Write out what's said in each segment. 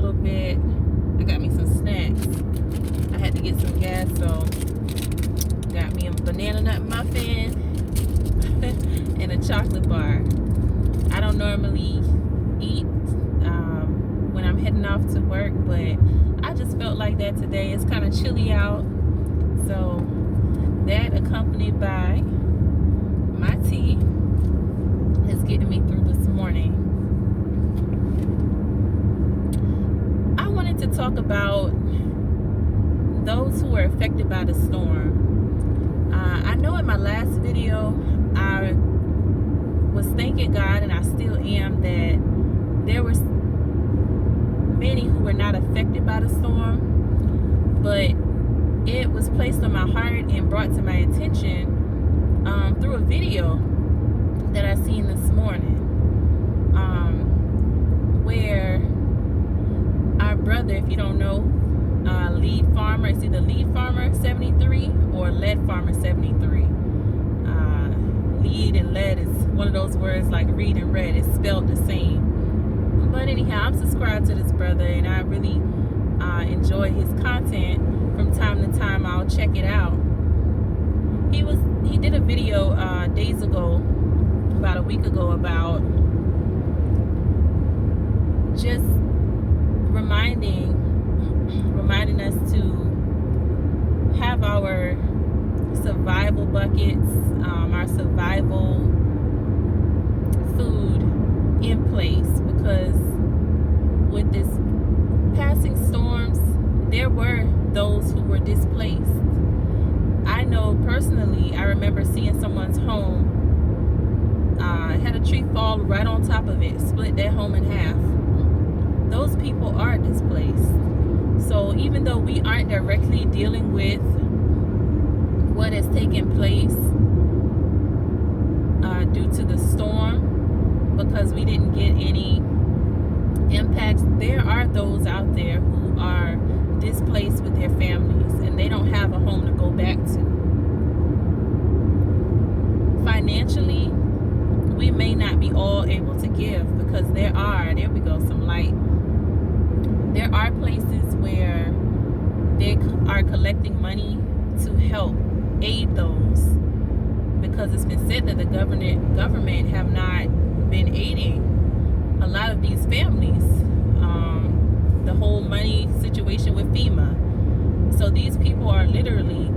little bit. I got me some snacks. I had to get some gas, so got me a banana nut muffin and a chocolate bar. I don't normally eat when I'm heading off to work, but I just felt like that today. It's kind of chilly out, so that accompanied by my tea is getting me through this morning. I wanted to talk about those who were affected by the storm. I know in my last video I was thanking God, and I still am, that there were many who were not affected by the storm, but it was placed on my heart and brought to my attention through a video that I seen this morning, where our brother, if you don't know, Lead Farmer, it's either Lead Farmer 73 or Lead Farmer 73. Lead and lead is one of those words like read and red. It's spelled the same. But anyhow, I'm subscribed to this brother, and I really enjoy his content. From time to time, I'll check it out. He did a video days ago, about a week ago, about just reminding us to have our survival buckets, our survival food in place, because with this passing storms, there were those who were displaced. I know personally, I remember seeing someone's home had a tree fall right on top of it, split that home in half. Those people are displaced. So even though we aren't directly dealing with what has taken place due to the storm, because we didn't get any impacts, there are those out there who are displaced with their families, and they don't have a home to go back to. Financially, we may not be all able to give, because there we go, some light. There are places where they are collecting money to help aid those, because it's been said that the government have not been aiding a lot of these families. The whole money situation with FEMA. So these people are literally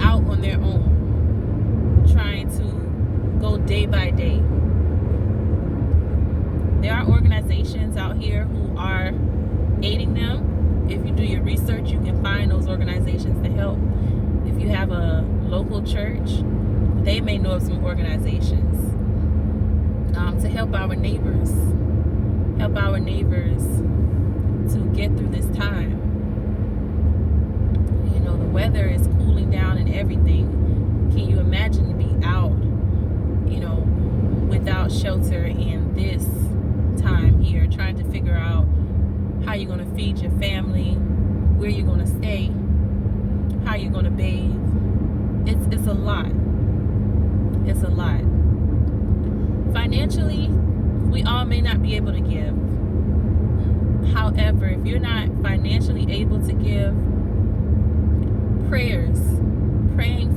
out on their own, trying to go day by day. There are organizations out here who are aiding them. If you do your research, you can find those organizations to help. If you have a local church, they may know of some organizations to help our neighbors to get through this time. You know, the weather is cooling down and everything. Can you imagine to be out, you know, without shelter in this time here, trying to figure out how you're going to feed your family, where you're going to stay, how you're going to bathe. It's a lot. It's a lot. Financially, we all may not be able to give. However, if you're not financially able to give, praying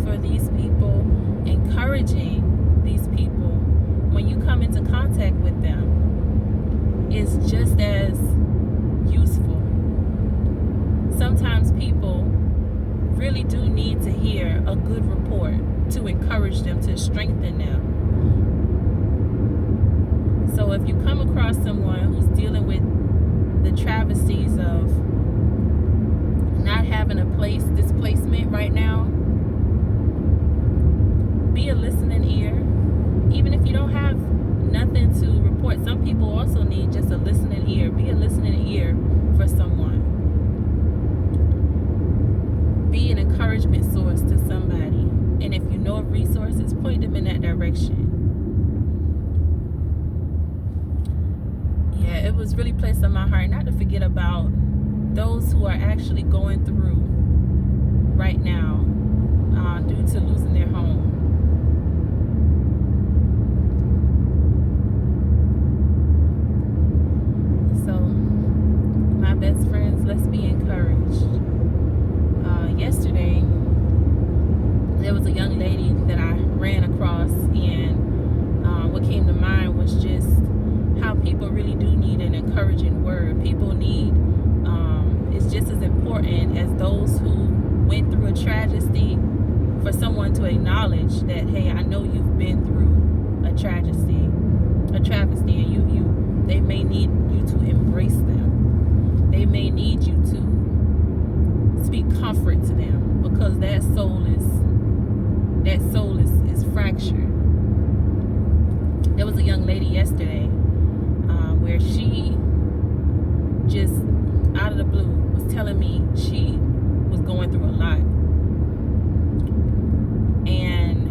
for these people, encouraging these people when you come into contact with them is just as useful. Sometimes people really do need to hear a good report to encourage them, to strengthen them. So if you come across someone who's dealing with the travesties of not having a displacement right now, be a listening ear. Even if you don't have nothing to report, some people also need just a listening ear. Be a listening ear for someone. Be an encouragement source to somebody. And if you know of resources, point them in that direction. Yeah, it was really placed on my heart not to forget about those who are actually going through right now due to losing their home. let's be encouraged. Yesterday, there was a young lady that I ran across, and what came to mind was just how people really do need an encouraging word. People need, it's just as important as those who went through a tragedy, for someone to acknowledge that, hey, I know you've been through a travesty, and they may need you to embrace them. They may need you to speak comfort to them, because that soul is fractured. There was a young lady yesterday where she just out of the blue was telling me she was going through a lot, and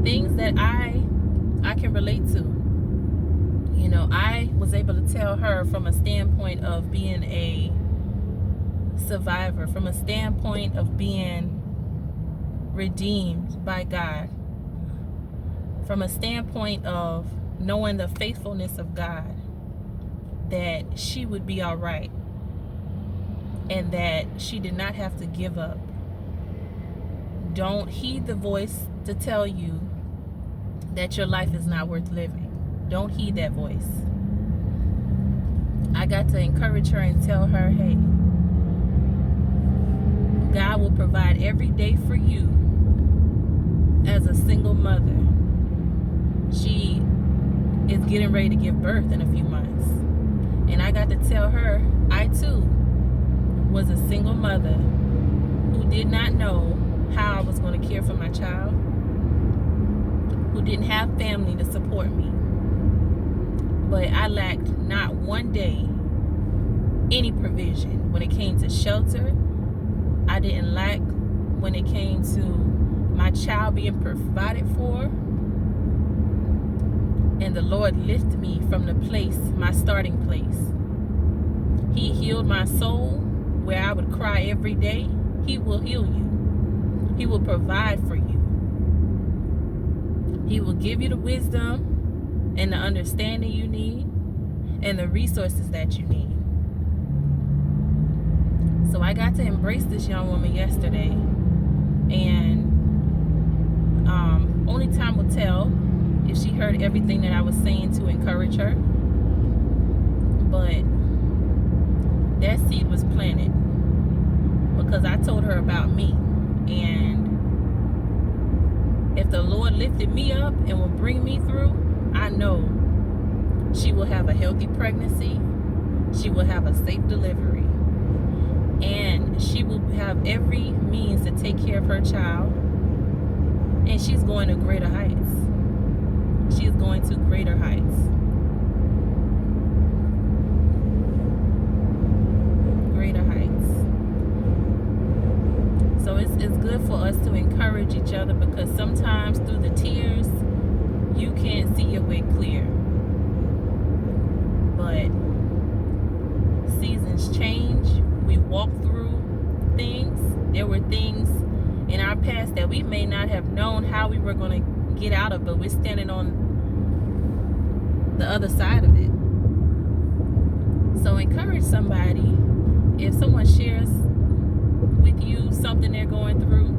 things that I can relate to. You know, I was able to tell her from a standpoint of being a survivor, from a standpoint of being redeemed by God, from a standpoint of knowing the faithfulness of God, that she would be all right, and that she did not have to give up. Don't heed the voice to tell you that your life is not worth living. Don't heed that voice. I got to encourage her and tell her, hey, God will provide every day for you as a single mother. She is getting ready to give birth in a few months. And I got to tell her, I too was a single mother who did not know how I was going to care for my child, who didn't have family to support me. But I lacked not one day any provision when it came to shelter. I didn't lack when it came to my child being provided for. And the Lord lifted me from the place, my starting place. He healed my soul where I would cry every day. He will heal you. He will provide for you. He will give you the wisdom and the understanding you need and the resources that you need. So I got to embrace this young woman yesterday, and only time will tell if she heard everything that I was saying to encourage her. But that seed was planted, because I told her about me. And if the Lord lifted me up and will bring me through, I know she will have a healthy pregnancy, she will have a safe delivery, and she will have every means to take care of her child. And she's going to greater heights. She is going to greater heights. Greater heights. So it's good for us to encourage each other, because sometimes through the tears, you can't see your way clear. But seasons change. We walk through things. There were things in our past that we may not have known how we were going to get out of, but we're standing on the other side of it. So encourage somebody. If someone shares with you something they're going through,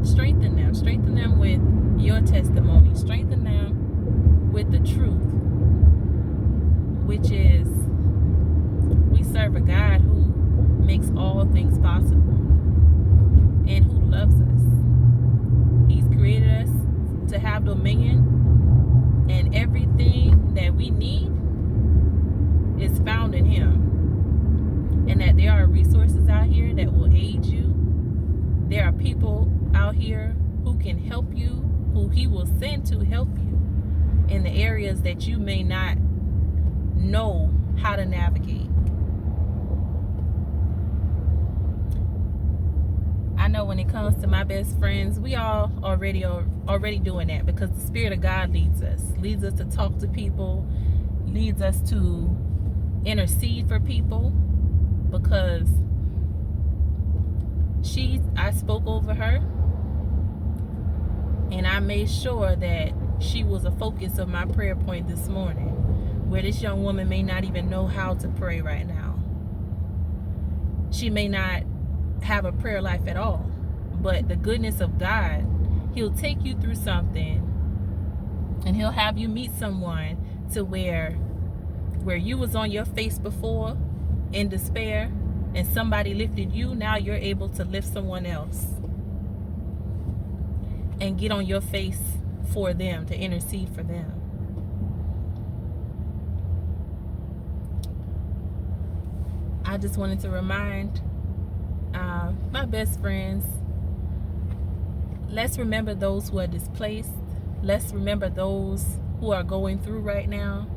strengthen them. Strengthen them with your testimony. Strengthen them with the truth, which is, we serve a God who makes all things possible and who loves us. He's created us to have dominion, and everything that we need is found in Him. And that there are resources out here that will aid you. There are people out here who can help you, who He will send to help you in the areas that you may not know how to navigate. I know when it comes to my best friends, we all already doing that, because the Spirit of God leads us to talk to people, leads us to intercede for people, because I spoke over her, and I made sure that she was a focus of my prayer point this morning. where this young woman may not even know how to pray right now. She may not have a prayer life at all. But the goodness of God, he'll take you through something, and he'll have you meet someone to where you was on your face before in despair, and somebody lifted you. Now you're able to lift someone else and get on your face for them, to intercede for them. I just wanted to remind my best friends, let's remember those who are displaced. Let's remember those who are going through right now.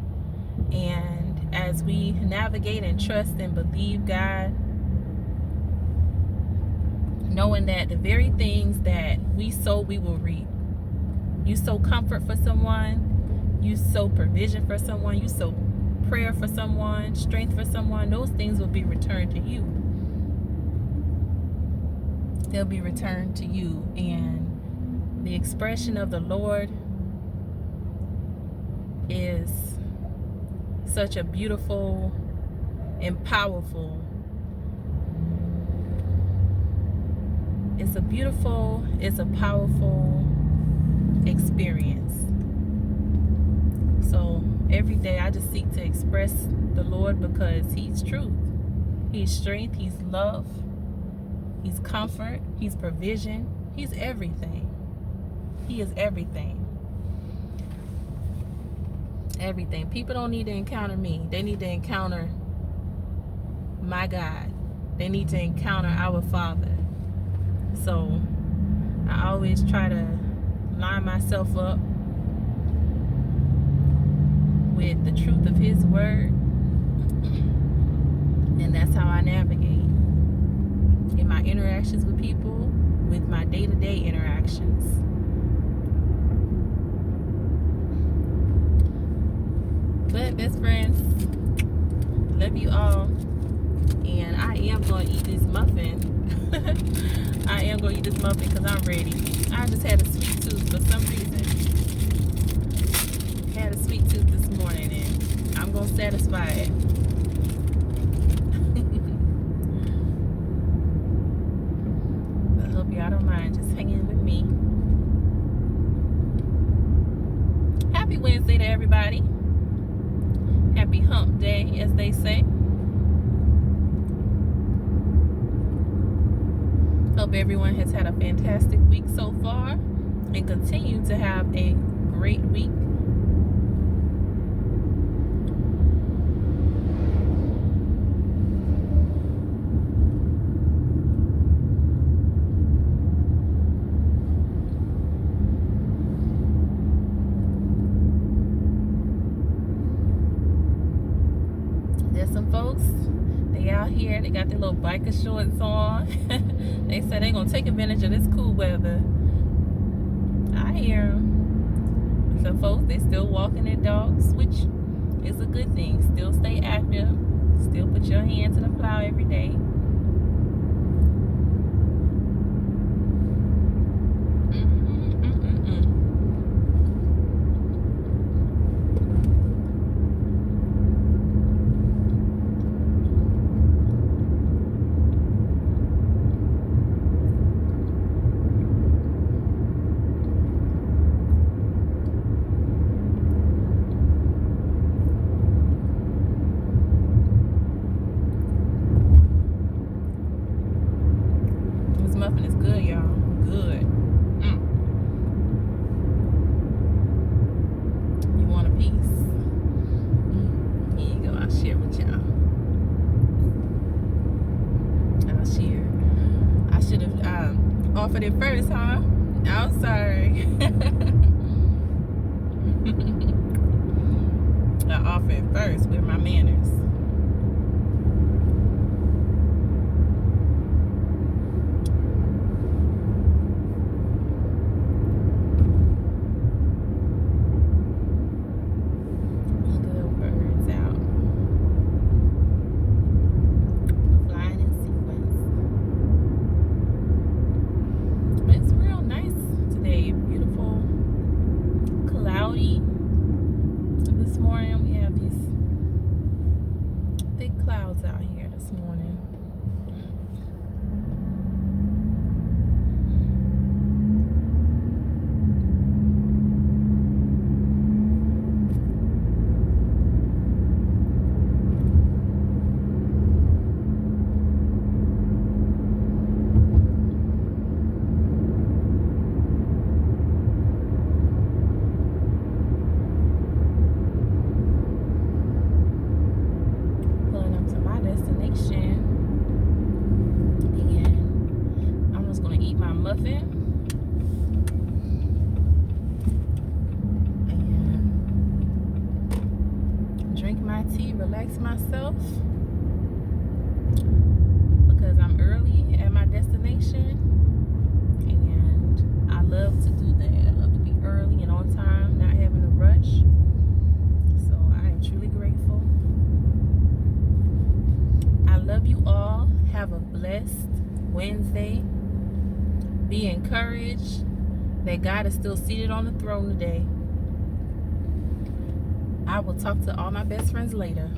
And as we navigate and trust and believe God, knowing that the very things that we sow, we will reap. You sow comfort for someone, you sow provision for someone, you sow prayer for someone, strength for someone, those things will be returned to you. They'll be returned to you. And the expression of the Lord is such a beautiful and powerful, it's a powerful experience. So every day I just seek to express the Lord, because he's truth, he's strength, he's love, he's comfort, he's provision, he's everything. He is everything. Everything. People don't need to encounter me. They need to encounter my God. They need to encounter our Father. So I always try to line myself up with the truth of his word, and that's how I navigate in my interactions with people, with my day-to-day interactions. But best friends, love you all, and I am going to eat this muffin. I am going to eat this muffin because I'm ready. I just had a sweet tooth for some reason. Had a sweet tooth this morning, and I'm going to satisfy it. I hope y'all don't mind just hanging with me. Happy Wednesday to everybody. Happy hump day, as they say. Hope everyone has had a fantastic week so far and continue to have a great week. There's some folks, they out here, they got their little biker shorts on. They said they're going to take advantage of this cool weather. I hear them. Some folks, they still walking their dogs, which is a good thing. Still stay active. Still put your hand to the plow every day. Muffin is good, y'all. Good. You want a piece? Here you go. I'll share with y'all. I'll share. I should have offered it first, huh? I'm sorry. I offered it first with my manners. This morning we have these out here this morning. Pulling up to my destination. And I'm just gonna eat my muffin. Drink my tea, relax myself, because I'm early at my destination, and I love to do that. I love to be early and on time, not having to rush. So I am truly grateful. I love you all. Have a blessed Wednesday. Be encouraged that God is still seated on the throne today. I will talk to all my best friends later.